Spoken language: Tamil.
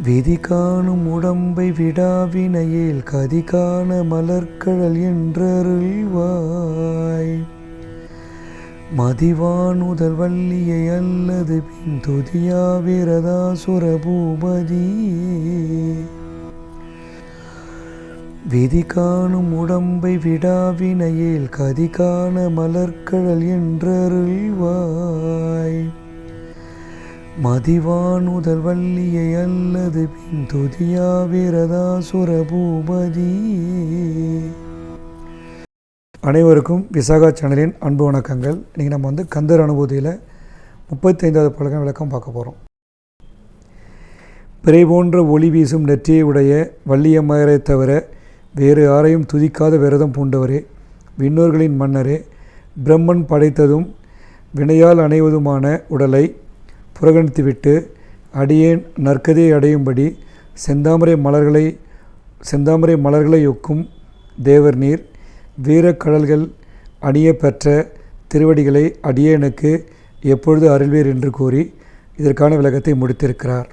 விதி காணும் உடம்பை விடாவினையேல் கதி காண மலர்கழல் என்றருள்வாய். மதிவானுதல் வள்ளியை அல்லது பின் துதியா விரதாசுர பூபதியே. விதி காணும் உடம்பை விடாவினையேல் கதி காண மலர்கழல் என்றருள்வாய். மதிவானுதல் வள்ளியை அல்லது பின் துதியா விரதாசுர பூபதியே. அனைவருக்கும் விசாகா சேனலின் அன்பு வணக்கங்கள். இன்றைக்கி நம்ம கந்தர் அனுபூதியில் 35வது பழக்கம் விளக்கம் பார்க்க போகிறோம். பிறை போன்ற ஒளி வீசும் நெற்றியை உடைய வள்ளியம்மையரை தவிர வேறு யாரையும் துதிக்காத விரதம் பூண்டவரே, விண்ணோர்களின் மன்னரே, பிரம்மன் படைத்ததும் வினையால் அணைவதுமான உடலை புறக்கணித்துவிட்டு அடியேன் நற்கதியை அடையும்படி செந்தாமரை மலர்களை ஒக்கும் தேவர் நீர் வீரக்கடல்கள் அணிய பெற்ற திருவடிகளை அடியேனுக்கு எப்பொழுது அருள்வீர் என்று கூறி இதற்கான விளக்கத்தை முடித்திருக்கிறார்.